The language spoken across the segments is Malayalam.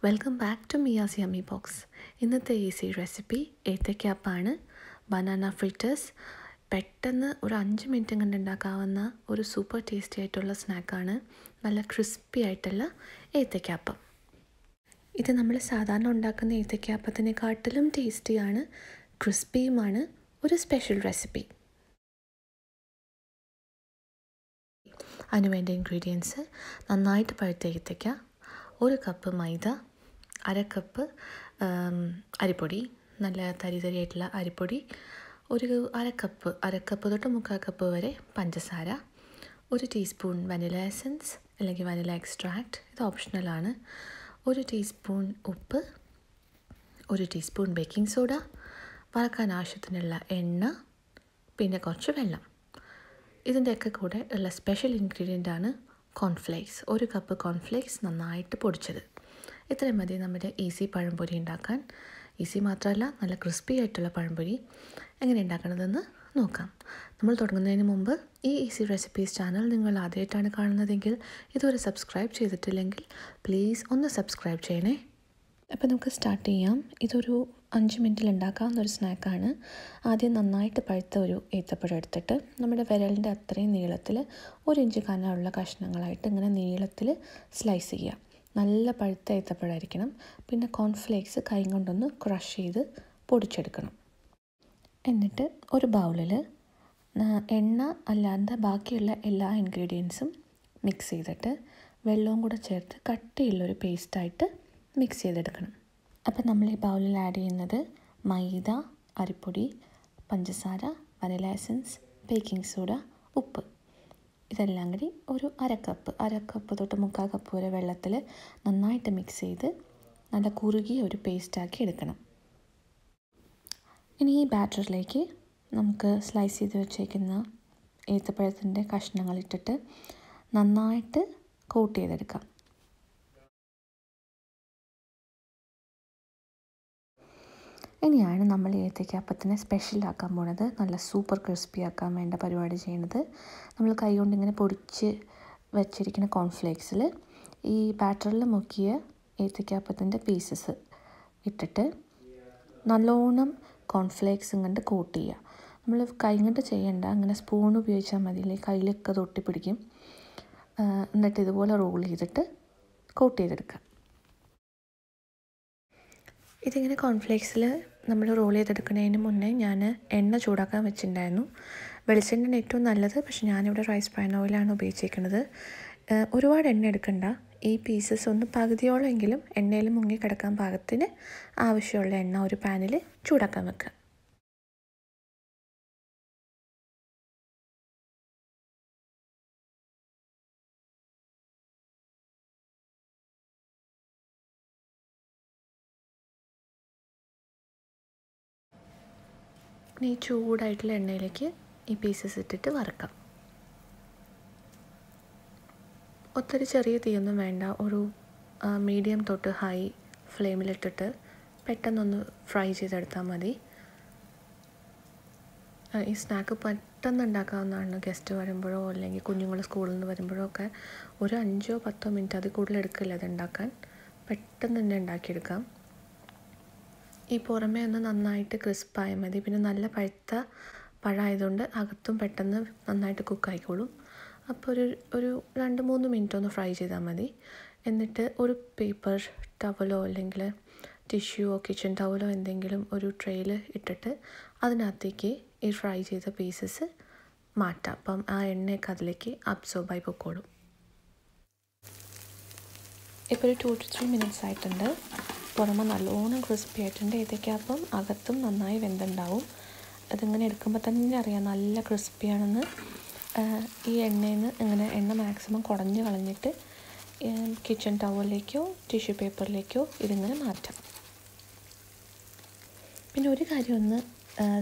Welcome back to Miya's yummy box. ഇന്നത്തെ ഈസി റെസിപ്പി ഏത്തയ്ക്കാപ്പാണ്. Banana fritters. പെട്ടെന്ന് ഒരു 5 മിനിറ്റ് കൊണ്ട് ഉണ്ടാക്കാവുന്ന ഒരു സൂപ്പർ ടേസ്റ്റി ആയിട്ടുള്ള സ്നാക്കാണ് നല്ല ക്രിസ്പി ആയിട്ടുള്ള ഏത്തയ്ക്കാപ്പം. ഇത് നമ്മൾ സാധാരണ ഉണ്ടാക്കുന്ന ഏത്തയ്ക്കാപ്പത്തിനെക്കാട്ടിലും ടേസ്റ്റിയാണ്, ക്രിസ്പിയുമാണ്. ഒരു സ്പെഷ്യൽ റെസിപ്പി. അതിനുവേണ്ട ഇൻഗ്രീഡിയൻസ്: നന്നായിട്ട് പഴുത്ത ഏത്തയ്ക്ക, 1 കപ്പ് മൈദ, 1/2 കപ്പ് അരിപ്പൊടി, നല്ല തരിതരിയായിട്ടുള്ള അരിപ്പൊടി, ഒരു അര കപ്പ് തൊട്ട് 3/4 കപ്പ് വരെ പഞ്ചസാര, 1 ടീസ്പൂൺ വനില എസൻസ് അല്ലെങ്കിൽ വനില എക്സ്ട്രാക്റ്റ്, ഇത് ഓപ്ഷണലാണ്, 1 ടീസ്പൂൺ ഉപ്പ്, 1 ടീസ്പൂൺ ബേക്കിംഗ് സോഡ, വറക്കാൻ ആവശ്യത്തിനുള്ള എണ്ണ, പിന്നെ കുറച്ച് വെള്ളം. ഇതിൻ്റെയൊക്കെ കൂടെ ഉള്ള സ്പെഷ്യൽ ഇൻഗ്രീഡിയൻ്റാണ് കോൺഫ്ലേക്സ്. 1 കപ്പ് കോൺഫ്ലേക്സ് നന്നായിട്ട് പൊടിച്ചത്. ഇത്രയും മതി നമ്മുടെ ഈസി പഴംപൊരി ഉണ്ടാക്കാൻ. ഈസി മാത്രമല്ല, നല്ല ക്രിസ്പി ആയിട്ടുള്ള പഴംപൊരി. എങ്ങനെ ഉണ്ടാക്കണതെന്ന് നോക്കാം. നമ്മൾ തുടങ്ങുന്നതിന് മുമ്പ് ഈ ഈസി റെസിപ്പീസ് ചാനൽ നിങ്ങൾ ആദ്യമായിട്ടാണ് കാണുന്നതെങ്കിൽ ഇതുവരെ സബ്സ്ക്രൈബ് ചെയ്തിട്ടില്ലെങ്കിൽ പ്ലീസ് ഒന്ന് സബ്സ്ക്രൈബ് ചെയ്യണേ. അപ്പോൾ നമുക്ക് സ്റ്റാർട്ട് ചെയ്യാം. ഇതൊരു 5 മിനിറ്റിൽ ഉണ്ടാക്കാവുന്ന ഒരു സ്നാക്കാണ്. ആദ്യം നന്നായിട്ട് പഴുത്ത ഒരു ഏത്തപ്പഴം എടുത്തിട്ട് നമ്മുടെ വിരലിൻ്റെ അത്രയും നീളത്തിൽ 1 ഇഞ്ച് കനമുള്ള കഷ്ണങ്ങളായിട്ട് ഇങ്ങനെ നീളത്തിൽ സ്ലൈസ് ചെയ്യുക. നല്ല പഴുത്ത ഏത്തപ്പഴമായിരിക്കണം. പിന്നെ കോൺഫ്ലേക്സ് കൈ കൊണ്ടൊന്ന് ക്രഷ് ചെയ്ത് പൊടിച്ചെടുക്കണം. എന്നിട്ട് ഒരു ബൗളിൽ എണ്ണ അല്ലാതെ ബാക്കിയുള്ള എല്ലാ ഇൻഗ്രീഡിയൻസും മിക്സ് ചെയ്തിട്ട് വെള്ളവും കൂടെ ചേർത്ത് കട്ടിയുള്ളൊരു പേസ്റ്റായിട്ട് മിക്സ് ചെയ്തെടുക്കണം. അപ്പം നമ്മൾ ഈ ബൗളിൽ ആഡ് ചെയ്യുന്നത് മൈദ, അരിപ്പൊടി, പഞ്ചസാര, വനില എസൻസ്, ബേക്കിംഗ് സോഡ, ഉപ്പ്, ഇതെല്ലാം കൂടി ഒരു അര കപ്പ് തൊട്ട് 3/4 കപ്പ് വരെ വെള്ളത്തിൽ നന്നായിട്ട് മിക്സ് ചെയ്ത് നല്ല കുറുകിയ ഒരു പേസ്റ്റാക്കി എടുക്കണം. ഇനി ഈ ബാറ്ററിലേക്ക് നമുക്ക് സ്ലൈസ് ചെയ്ത് വെച്ചേക്കുന്ന ഏത്തപ്പഴത്തിൻ്റെ കഷ്ണങ്ങളിട്ടിട്ട് നന്നായിട്ട് കോട്ട് ചെയ്തെടുക്കാം. ഇനിയാണ് നമ്മൾ ഏത്തയ്ക്കാപ്പത്തിനെ സ്പെഷ്യലാക്കാൻ പോണത്. നല്ല സൂപ്പർ ക്രിസ്പി ആക്കാൻ വേണ്ട പരിപാടി ചെയ്യണത്. നമ്മൾ കൈ കൊണ്ട് ഇങ്ങനെ പൊടിച്ച് വെച്ചിരിക്കുന്ന കോൺഫ്ലേക്സിൽ ഈ ബാറ്ററിൽ മുക്കിയ ഏത്തയ്ക്കാപ്പത്തിൻ്റെ പീസസ് ഇട്ടിട്ട് നല്ലോണം കോൺഫ്ലേക്സും കൊണ്ട് കോട്ട് ചെയ്യുക. നമ്മൾ കൈ കൊണ്ട് ചെയ്യേണ്ട, അങ്ങനെ സ്പൂൺ ഉപയോഗിച്ചാൽ മതി, അല്ലെങ്കിൽ കയ്യിലൊക്കെ തൊട്ടി പിടിക്കും. എന്നിട്ട് ഇതുപോലെ റോൾ ചെയ്തിട്ട് കോട്ട് ചെയ്തെടുക്കുക. ഇതിങ്ങനെ കോൺഫ്ലേക്സിൽ നമ്മൾ റോൾ ചെയ്തെടുക്കുന്നതിന് മുന്നേ ഞാൻ എണ്ണ ചൂടാക്കാൻ വെച്ചിട്ടുണ്ടായിരുന്നു. വെളിച്ചെണ്ണയാണ് ഏറ്റവും നല്ലത്, പക്ഷെ ഞാനിവിടെ റൈസ് ബ്രാൻ ഓയിലാണ് ഉപയോഗിച്ചിരിക്കുന്നത്. ഒരുപാട് എണ്ണ എടുക്കണ്ട. ഈ പീസസ് ഒന്ന് പകുതിയോളമെങ്കിലും എണ്ണയിൽ മുങ്ങി കിടക്കാൻ പാകത്തിന് ആവശ്യമുള്ള എണ്ണ ഒരു പാനിൽ ചൂടാക്കാൻ വെക്കുക. ഈ ചൂടായിട്ടുള്ള എണ്ണയിലേക്ക് ഈ പീസസ് ഇട്ടിട്ട് വറക്കാം. ഒത്തിരി ചെറിയ തീയൊന്നും വേണ്ട. ഒരു മീഡിയം തൊട്ട് ഹൈ ഫ്ലെയിമിലിട്ടിട്ട് പെട്ടെന്നൊന്ന് ഫ്രൈ ചെയ്തെടുത്താൽ മതി. ഈ സ്നാക്ക് പെട്ടെന്ന് ഉണ്ടാക്കാവുന്നതാണ്. ഗസ്റ്റ് വരുമ്പോഴോ അല്ലെങ്കിൽ കുഞ്ഞുങ്ങൾ സ്കൂളിൽ നിന്ന് വരുമ്പോഴോ ഒക്കെ ഒരു 5-10 മിനിറ്റ് അതിൽ കൂടുതൽ എടുക്കില്ല അത് ഉണ്ടാക്കാൻ. പെട്ടെന്ന് തന്നെ ഉണ്ടാക്കിയെടുക്കാം. ഈ പുറമേ ഒന്ന് നന്നായിട്ട് ക്രിസ്പായാൽ മതി. പിന്നെ നല്ല പഴുത്ത പഴമായതുകൊണ്ട് അകത്തും പെട്ടെന്ന് നന്നായിട്ട് കുക്കായിക്കോളും. അപ്പോൾ ഒരു 2-3 മിനിറ്റ് ഒന്ന് ഫ്രൈ ചെയ്താൽ മതി. എന്നിട്ട് ഒരു പേപ്പർ ടവലോ അല്ലെങ്കിൽ ടിഷ്യൂവോ കിച്ചൺ ടവലോ എന്തെങ്കിലും ഒരു ട്രേയിൽ ഇട്ടിട്ട് അതിനകത്തേക്ക് ഈ ഫ്രൈ ചെയ്ത പീസസ് മാറ്റാം. അപ്പം ആ എണ്ണയൊക്കെ അതിലേക്ക് അബ്സോർബായി പൊക്കോളും. ഇപ്പോൾ ഒരു 2-3 മിനിറ്റ്സ് ആയിട്ടുണ്ട്. പുറമെ നല്ലോണം ക്രിസ്പി ആയിട്ടുണ്ട്. ഏത്തയ്ക്കാപ്പം അകത്തും നന്നായി വെന്തുണ്ടാവും. അതിങ്ങനെ എടുക്കുമ്പോൾ തന്നെ അറിയാം നല്ല ക്രിസ്പിയാണെന്ന്. ഈ എണ്ണയിൽ നിന്ന് ഇങ്ങനെ എണ്ണ മാക്സിമം കുടഞ്ഞ് കളഞ്ഞിട്ട് കിച്ചൺ ടവലിലേക്കോ ടിഷ്യൂ പേപ്പറിലേക്കോ ഇതിങ്ങനെ മാറ്റാം. പിന്നെ ഒരു കാര്യം ഒന്ന്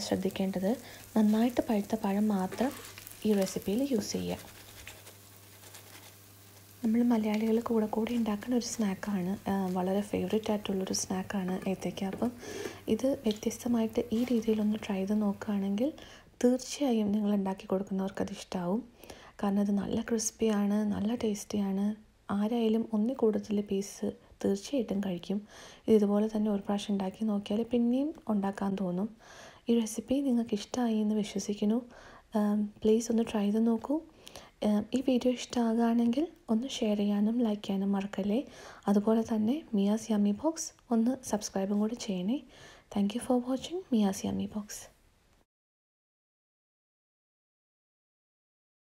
ശ്രദ്ധിക്കേണ്ടത്, നന്നായിട്ട് പഴുത്ത പഴം മാത്രം ഈ റെസിപ്പിയിൽ യൂസ് ചെയ്യുക. നമ്മൾ മലയാളികൾ കൂടെ ഉണ്ടാക്കുന്ന ഒരു സ്നാക്കാണ്, വളരെ ഫേവറേറ്റ് ആയിട്ടുള്ളൊരു സ്നാക്കാണ് ഏത്തയ്ക്കാപ്പം. ഇത് വ്യത്യസ്തമായിട്ട് ഈ രീതിയിലൊന്ന് ട്രൈ ചെയ്ത് നോക്കുകയാണെങ്കിൽ തീർച്ചയായും നിങ്ങൾ ഉണ്ടാക്കി കൊടുക്കുന്നവർക്ക് അത് ഇഷ്ടമാവും. കാരണം അത് നല്ല ക്രിസ്പിയാണ്, നല്ല ടേസ്റ്റിയാണ്. ആരായാലും ഒന്നിൽ കൂടുതൽ പീസ് തീർച്ചയായിട്ടും കഴിക്കും. ഇതുപോലെ തന്നെ ഒരു പ്രാവശ്യം ഉണ്ടാക്കി നോക്കിയാൽ പിന്നെയും ഉണ്ടാക്കാൻ തോന്നും. ഈ റെസിപ്പി നിങ്ങൾക്ക് ഇഷ്ടമായി എന്ന് വിശ്വസിക്കുന്നു. പ്ലീസ് ഒന്ന് ട്രൈ ചെയ്ത് നോക്കൂ. ഈ വീഡിയോ ഇഷ്ടമാകുകയാണെങ്കിൽ ഒന്ന് ഷെയർ ചെയ്യാനും ലൈക്ക് ചെയ്യാനും മറക്കല്ലേ. അതുപോലെ തന്നെ മിയാസ് യമ്മി ബോക്സ് ഒന്ന് സബ്സ്ക്രൈബും കൂടി ചെയ്യണേ. Thank you for watching Miass yummy box.